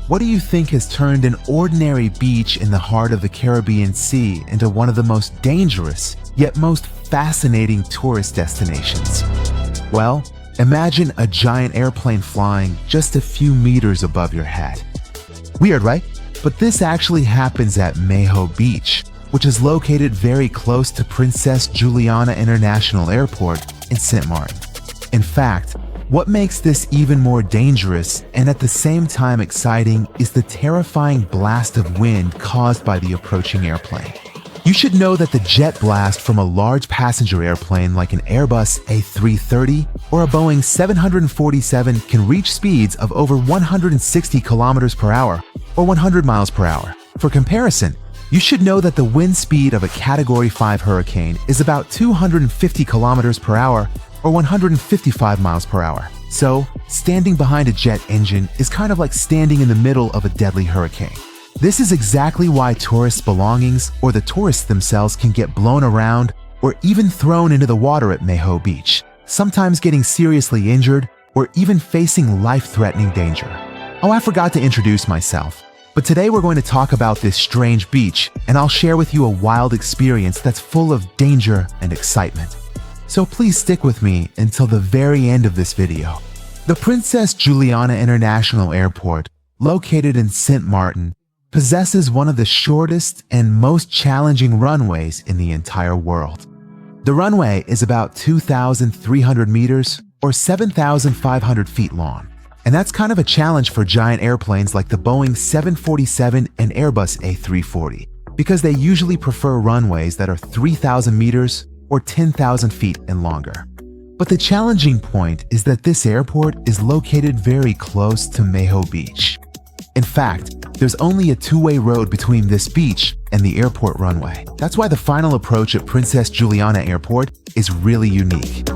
What do you think has turned an ordinary beach in the heart of the Caribbean Sea into one of the most dangerous, yet most fascinating tourist destinations? Well, imagine a giant airplane flying just a few meters above your head. Weird, right? But this actually happens at Maho Beach, which is located very close to Princess Juliana International Airport in St. Martin. In fact, what makes this even more dangerous and at the same time exciting is the terrifying blast of wind caused by the approaching airplane. You should know that the jet blast from a large passenger airplane like an Airbus A330 or a Boeing 747 can reach speeds of over 160 kilometers per hour or 100 miles per hour. For comparison, you should know that the wind speed of a Category 5 hurricane is about 250 kilometers per hour or 155 miles per hour. So, standing behind a jet engine is kind of like standing in the middle of a deadly hurricane. This is exactly why tourists' belongings or the tourists themselves can get blown around or even thrown into the water at Maho Beach, sometimes getting seriously injured or even facing life-threatening danger. Oh, I forgot to introduce myself. But today we're going to talk about this strange beach, and I'll share with you a wild experience that's full of danger and excitement. So please stick with me until the very end of this video. The Princess Juliana International Airport, located in St. Martin, possesses one of the shortest and most challenging runways in the entire world. The runway is about 2,300 meters or 7,500 feet long. And that's kind of a challenge for giant airplanes like the Boeing 747 and Airbus A340, because they usually prefer runways that are 3,000 meters or 10,000 feet and longer. But the challenging point is that this airport is located very close to Maho Beach. In fact, there's only a two-way road between this beach and the airport runway. That's why the final approach at Princess Juliana Airport is really unique.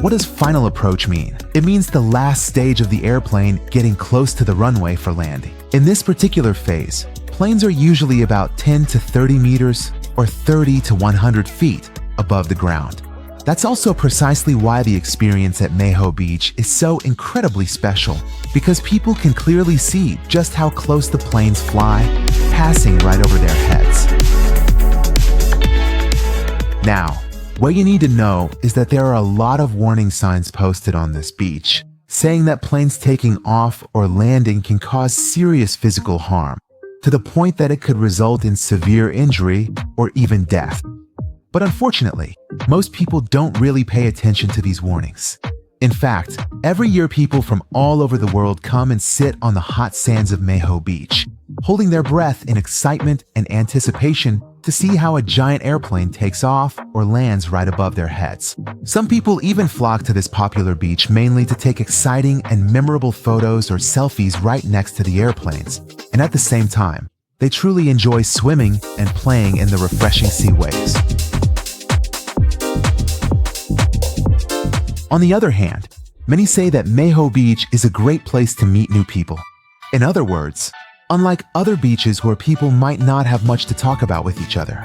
What does final approach mean? It means the last stage of the airplane getting close to the runway for landing. In this particular phase, planes are usually about 10 to 30 meters or 30 to 100 feet above the ground. That's also precisely why the experience at Maho Beach is so incredibly special, because people can clearly see just how close the planes fly, passing right over their heads. Now, what you need to know is that there are a lot of warning signs posted on this beach, saying that planes taking off or landing can cause serious physical harm, to the point that it could result in severe injury or even death. But unfortunately, most people don't really pay attention to these warnings. In fact, every year people from all over the world come and sit on the hot sands of Maho Beach, holding their breath in excitement and anticipation to see how a giant airplane takes off or lands right above their heads. Some people even flock to this popular beach mainly to take exciting and memorable photos or selfies right next to the airplanes, and at the same time, they truly enjoy swimming and playing in the refreshing sea waves. On the other hand, many say that Maho Beach is a great place to meet new people. In other words, unlike other beaches where people might not have much to talk about with each other.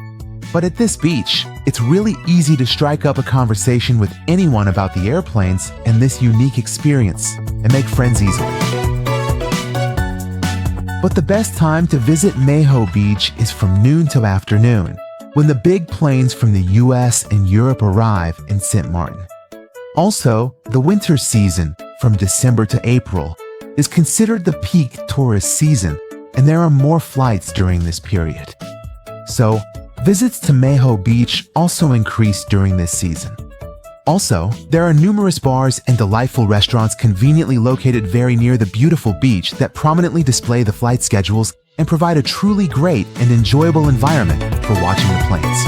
But at this beach, it's really easy to strike up a conversation with anyone about the airplanes and this unique experience and make friends easily. But the best time to visit Maho Beach is from noon till afternoon, when the big planes from the US and Europe arrive in St. Martin. Also, the winter season, from December to April, is considered the peak tourist season, and there are more flights during this period. So, visits to Maho Beach also increase during this season. Also, there are numerous bars and delightful restaurants conveniently located very near the beautiful beach that prominently display the flight schedules and provide a truly great and enjoyable environment for watching the planes.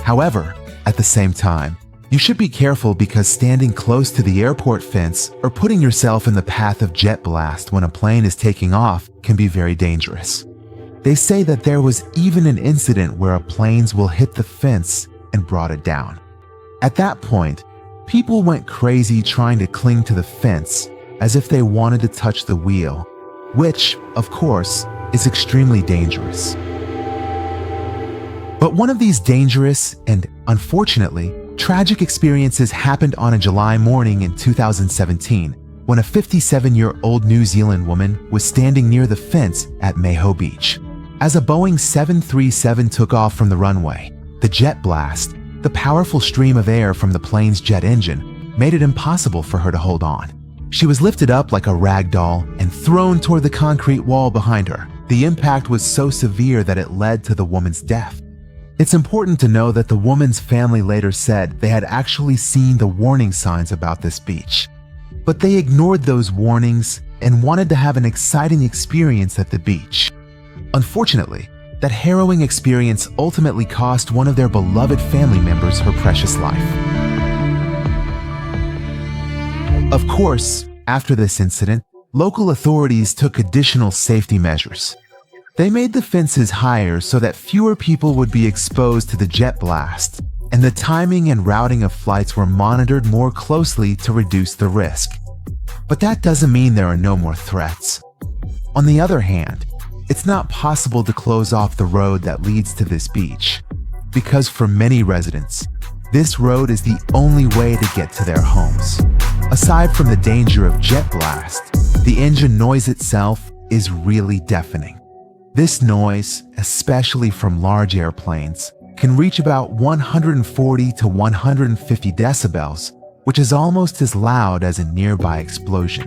However, at the same time, you should be careful because standing close to the airport fence or putting yourself in the path of jet blast when a plane is taking off can be very dangerous. They say that there was even an incident where a plane will hit the fence and brought it down. At that point, people went crazy trying to cling to the fence as if they wanted to touch the wheel, which, of course, is extremely dangerous. But one of these dangerous and, unfortunately, tragic experiences happened on a July morning in 2017 when a 57-year-old New Zealand woman was standing near the fence at Maho Beach. As a Boeing 737 took off from the runway, the jet blast, the powerful stream of air from the plane's jet engine, made it impossible for her to hold on. She was lifted up like a rag doll and thrown toward the concrete wall behind her. The impact was so severe that it led to the woman's death. It's important to know that the woman's family later said they had actually seen the warning signs about this beach. But they ignored those warnings and wanted to have an exciting experience at the beach. Unfortunately, that harrowing experience ultimately cost one of their beloved family members her precious life. Of course, after this incident, local authorities took additional safety measures. They made the fences higher so that fewer people would be exposed to the jet blast, and the timing and routing of flights were monitored more closely to reduce the risk. But that doesn't mean there are no more threats. On the other hand, it's not possible to close off the road that leads to this beach, because for many residents, this road is the only way to get to their homes. Aside from the danger of jet blast, the engine noise itself is really deafening. This noise, especially from large airplanes, can reach about 140 to 150 decibels, which is almost as loud as a nearby explosion.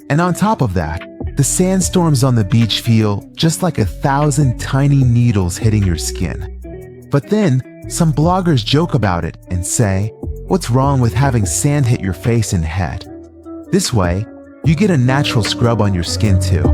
And on top of that, the sandstorms on the beach feel just like 1,000 tiny needles hitting your skin. But then, some bloggers joke about it and say, "What's wrong with having sand hit your face and head?" This way, you get a natural scrub on your skin too.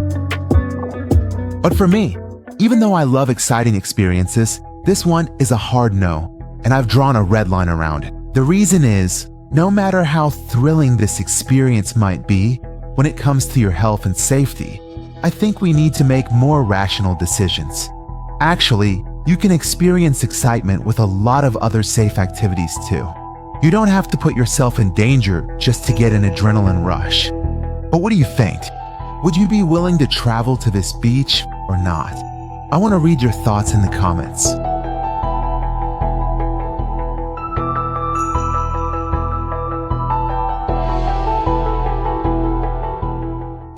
But for me, even though I love exciting experiences, this one is a hard no, and I've drawn a red line around it. The reason is, no matter how thrilling this experience might be, when it comes to your health and safety, I think we need to make more rational decisions. Actually, you can experience excitement with a lot of other safe activities too. You don't have to put yourself in danger just to get an adrenaline rush. But what do you think? Would you be willing to travel to this beach or not? I want to read your thoughts in the comments.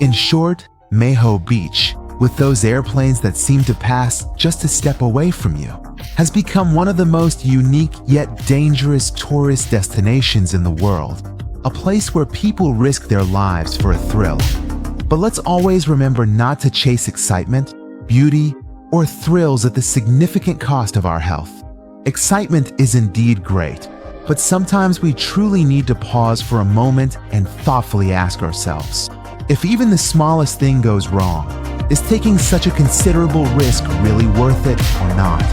In short, Maho Beach, with those airplanes that seem to pass just a step away from you, has become one of the most unique yet dangerous tourist destinations in the world, a place where people risk their lives for a thrill. But let's always remember not to chase excitement, beauty, or thrills at the significant cost of our health. Excitement is indeed great, but sometimes we truly need to pause for a moment and thoughtfully ask ourselves, if even the smallest thing goes wrong, is taking such a considerable risk really worth it or not?